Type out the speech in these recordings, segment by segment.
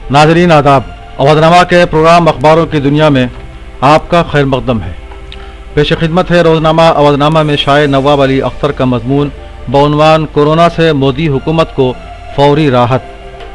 नाज़रीन आदाब, अवधनामा के प्रोग्राम अखबारों की दुनिया में आपका खैर मकदम है। पेश खिदमत है रोज़नामा अवधनामा में शायर नवाब अली अख्तर का मजमून बउनवान कोरोना से मोदी हुकूमत को फौरी राहत।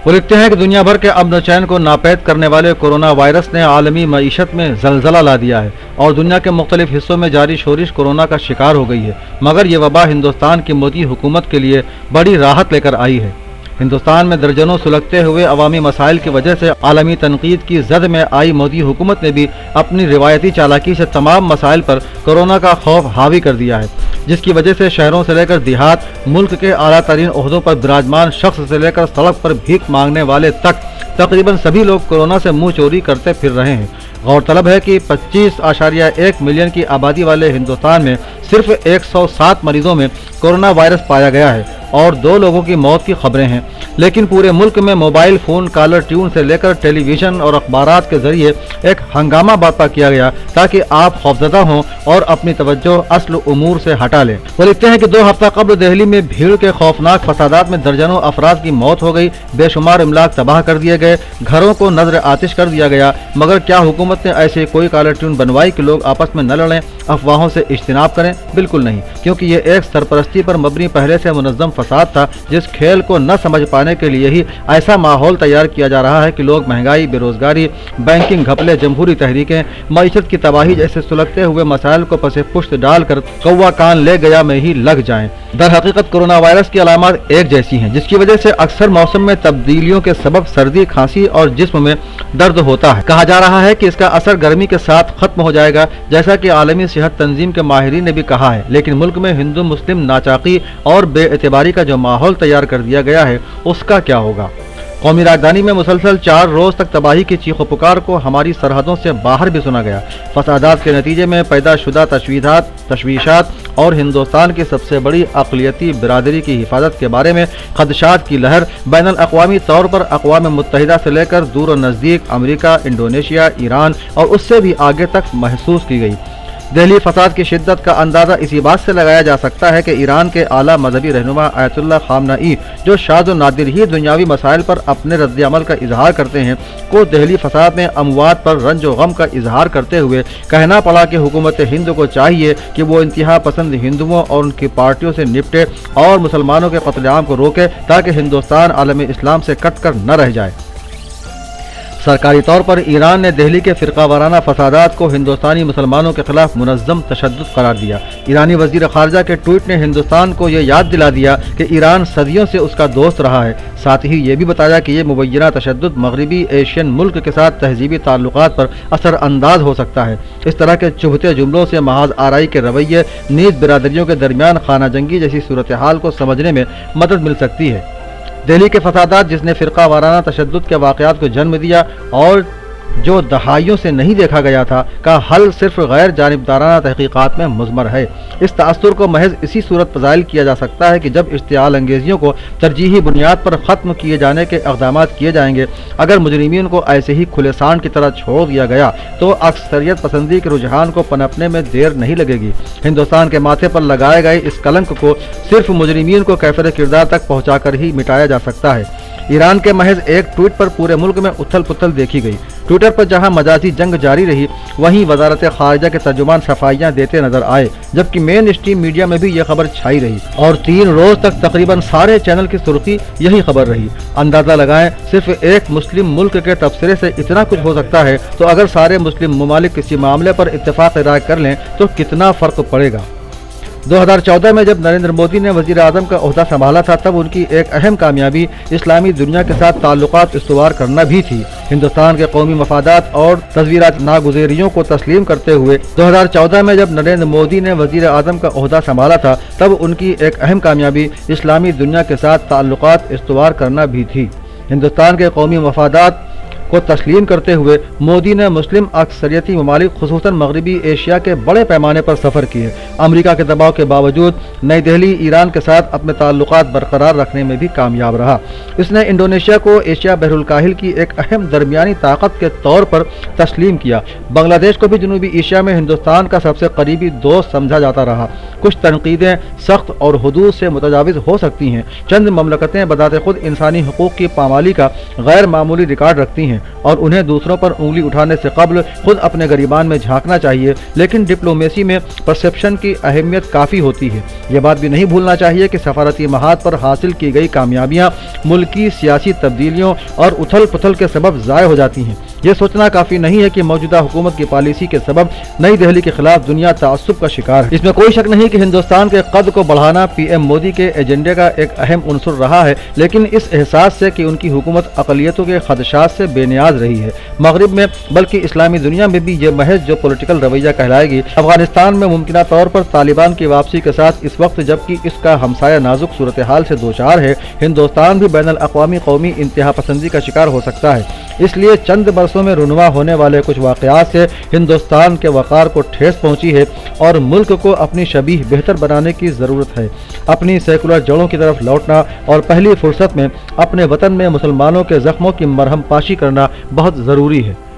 वो लिखते हैं कि दुनिया भर के अमन चैन को नापैद करने वाले कोरोना वायरस ने आलमी मईशत में जलजला ला दिया है और दुनिया के मुख्तलिफ हिस्सों में जारी शोरिश कोरोना का शिकार हो गई है, मगर ये वबा हिंदुस्तान की मोदी हुकूमत के लिए बड़ी राहत लेकर आई है। हिंदुस्तान में दर्जनों सुलगते हुए अवामी मसाइल की वजह से आलमी तनकीद की जद में आई मोदी हुकूमत ने भी अपनी रिवायती चालाकी से तमाम मसाइल पर कोरोना का खौफ हावी कर दिया है, जिसकी वजह से शहरों से लेकर देहात, मुल्क के आला तरीन ओहदों पर विराजमान शख्स से लेकर सड़क पर भीख मांगने वाले तक तकरीबन सभी लोग कोरोना से मुंह चोरी करते फिर रहे हैं। गौरतलब है कि 25.1 मिलियन की आबादी वाले हिंदुस्तान में सिर्फ 107 मरीजों में कोरोना वायरस पाया गया है और 2 लोगों की मौत की खबरें हैं, लेकिन पूरे मुल्क में मोबाइल फ़ोन कॉलर ट्यून से लेकर टेलीविज़न और अखबारात के ज़रिए एक हंगामा बर्पा किया गया ताकि आप खौफजदा हों और अपनी तवज्जो असल उमूर से हटा लें। वो लिखते हैं कि 2 हफ्ता कबल दिल्ली में भीड़ के खौफनाक फसादात में दर्जनों अफराद की मौत हो गई, बेशुमार इमलाक तबाह कर दिए गए, घरों को नजर आतिश कर दिया गया, मगर क्या हुकूमत ने ऐसे कोई कॉलर ट्यून बनवाई कि लोग आपस में न लड़ें, अफवाहों से इज्तिनाब करें? बिल्कुल नहीं, क्योंकि ये एक सरपरस्ती पर मबनी पहले से मुनज़्ज़म फसाद था, जिस खेल को न समझ पाने के लिए ही ऐसा माहौल तैयार किया जा रहा है कि लोग महंगाई, बेरोजगारी, बैंकिंग घपले, जमहूरी तहरीकें, मईशत की तबाही जैसे सुलगते हुए मसाइल को पसे पुश्त डालकर कौवा कान ले गया में ही लग जाएं। दर हकीकत कोरोना वायरस की अलामत एक जैसी हैं, जिसकी वजह से अक्सर मौसम में तब्दीलियों के सबब सर्दी, खांसी और जिस्म में दर्द होता है। कहा जा रहा है कि इसका असर गर्मी के साथ खत्म हो जाएगा, जैसा कि आलमी सेहत तंजीम के माहिरीन ने भी कहा है, लेकिन मुल्क में हिंदू मुस्लिम नाचाकी और बेएतबारी का जो माहौल तैयार कर दिया गया है उसका क्या होगा? कौमी राजधानी में मुसलसल 4 रोज तक तबाही की चीखो पुकार को हमारी सरहदों से बाहर भी सुना गया। फसादात के नतीजे में पैदा शुदा तशवीशात और हिंदुस्तान की सबसे बड़ी अक़लियती बिरादरी की हिफाजत के बारे में खदशात की लहर बैनुल अक़वामी तौर पर अक़वाम मुत्तहिदा से लेकर दूर और नज़दीक अमरीका, इंडोनेशिया, ईरान और उससे भी आगे तक महसूस की गई। दिल्ली फसाद की शिद्दत का अंदाज़ा इसी बात से लगाया जा सकता है कि ईरान के आला मजहबी रहनुमा आयतुल्लाह ख़ामनई, जो शाज़ व नादिर ही दुनियावी मसाइल पर अपने रद्द अमल का इजहार करते हैं, को दिल्ली फसाद में अमवात पर रंज व गम का इजहार करते हुए कहना पड़ा कि हुकूमत हिंद को चाहिए कि वो इंतहा पसंद हिंदुओं और उनकी पार्टियों से निपटे और मुसलमानों के कत्लेआम को रोके ताकि हिंदुस्तान आलम इस्लाम से कट कर न रह जाए। सरकारी तौर पर ईरान ने दिल्ली के फ़िरका वाराना फसादात को हिंदुस्तानी मुसलमानों के खिलाफ मुनज़्ज़म तशद्दुद करार दिया। ईरानी वज़ीर ख़ारजा के ट्वीट ने हिंदुस्तान को यह याद दिला दिया कि ईरान सदियों से उसका दोस्त रहा है। साथ ही ये भी बताया कि ये मुबैना तशद्दुद मगरबी एशियन मुल्क के साथ तहजीबी ताल्लुकात पर असर अंदाज हो सकता है। इस तरह के चुभते जुमलों से महाज आराई के रवैये नीज़ बिरादरियों के दरमियान खाना जंगी जैसी सूरत हाल को समझने में मदद मिल सकती है। दिल्ली के फसादात, जिसने फ़िरका वाराना तशद्दुद के वाक़यात को जन्म दिया और जो दहाइयों से नहीं देखा गया था, का हल सिर्फ गैर जानिबदाराना तहकीकात में मुज़मर है। इस तासुर को महज इसी सूरत पर ज़ाहिर किया जा सकता है कि जब इश्तिआल अंगेजियों को तरजीही बुनियाद पर ख़त्म किए जाने के इक़दामात किए जाएंगे। अगर मुजरिमीन को ऐसे ही खुले सांड की तरह छोड़ दिया गया तो अक्सरियत पसंदी के रुझान को पनपने में देर नहीं लगेगी। हिंदुस्तान के माथे पर लगाए गए इस कलंक को सिर्फ मुजरिमीन को कैफिर किरदार तक पहुँचा कर ही मिटाया जा सकता है। ईरान के महज एक ट्वीट पर पूरे मुल्क में उथल पुथल देखी गई। ट्विटर पर जहां मजाजी जंग जारी रही, वहीं वजारत खारजा के तर्जुमान सफाइयां देते नजर आए, जबकि मेन स्ट्रीम मीडिया में भी यह खबर छाई रही और 3 रोज तक तकरीबन सारे चैनल की सुर्खी यही खबर रही। अंदाजा लगाएं, सिर्फ एक मुस्लिम मुल्क के तबसरे से इतना कुछ हो सकता है, तो अगर सारे मुस्लिम ममालिक किसी मामले पर इत्तेफाक राय कर लें तो कितना फर्क पड़ेगा। 2014 में जब नरेंद्र मोदी ने वज़ीर आज़म का ओहदा संभाला था, तब उनकी एक अहम कामयाबी इस्लामी दुनिया के साथ ताल्लुकात इस्तवार करना भी थी। हिंदुस्तान के कौमी मफादात और तस्वीरात नागुज़ेरियों को तस्लीम करते हुए 2014 में जब नरेंद्र मोदी ने वज़ीर आज़म का ओहदा संभाला था, तब उनकी एक अहम कामयाबी इस्लामी दुनिया के साथ ताल्लुकात इस्तवार करना भी थी। हिंदुस्तान के कौमी मफादात को तस्लीम करते हुए मोदी ने मुस्लिम अक्सरियती ममालिक खुसूसन मगरबी एशिया के बड़े पैमाने पर सफ़र किए। अमेरिका के दबाव के बावजूद नई दिल्ली ईरान के साथ अपने ताल्लुकात बरकरार रखने में भी कामयाब रहा। इसने इंडोनेशिया को एशिया बहरुल की एक अहम दरमियानी ताकत के तौर पर तस्लीम किया। बांग्लादेश को भी जनूबी एशिया में हिंदुस्तान का सबसे करीबी दोस्त समझा जाता रहा। कुछ तनकीदें सख्त और हुदूद से मुतजाविज हो सकती हैं। चंद ममलकतें बजाते खुद इंसानी हुकूक की पामाली का गैर मामूली रिकॉर्ड रखती हैं और उन्हें दूसरों पर उंगली उठाने से कबल खुद अपने गरिबान में झांकना चाहिए। लेकिन डिप्लोमेसी में परसेप्शन की अहमियत काफ़ी होती है। ये बात भी नहीं भूलना चाहिए कि सफारती महाद पर हासिल की गई कामयाबियाँ मुल्की सियासी तब्दीलियों और उथल पुथल के सबब ज़ाय हो जाती हैं। ये सोचना काफ़ी नहीं है कि मौजूदा हुकूमत की पॉलिसी के सबब नई दिल्ली के खिलाफ दुनिया तासुब का शिकार है। इसमें कोई शक नहीं कि हिंदुस्तान के कद को बढ़ाना पीएम मोदी के एजेंडे का एक अहम उनसुर रहा है, लेकिन इस एहसास से कि उनकी हुकूमत अक़लियतों के खदशात से बेनियाज रही है। मगरिब में बल्कि इस्लामी दुनिया में भी ये महज जो पॉलिटिकल रवैया कहलाएगी। अफगानिस्तान में मुमकिन तौर पर तालिबान की वापसी के साथ इस वक्त जबकि इसका हमसाया नाजुक सूरत हाल से दो चार है, हिंदुस्तान भी बैनुल अक़वामी कौमी इंतहा पसंदी का शिकार हो सकता है। इसलिए चंद बरसों में रुनवा होने वाले कुछ वाक़यात से हिंदुस्तान के वक़ार को ठेस पहुंची है और मुल्क को अपनी शबीह बेहतर बनाने की ज़रूरत है। अपनी सेकुलर जड़ों की तरफ लौटना और पहली फुर्सत में अपने वतन में मुसलमानों के ज़ख्मों की मरहम पाशी करना बहुत ज़रूरी है।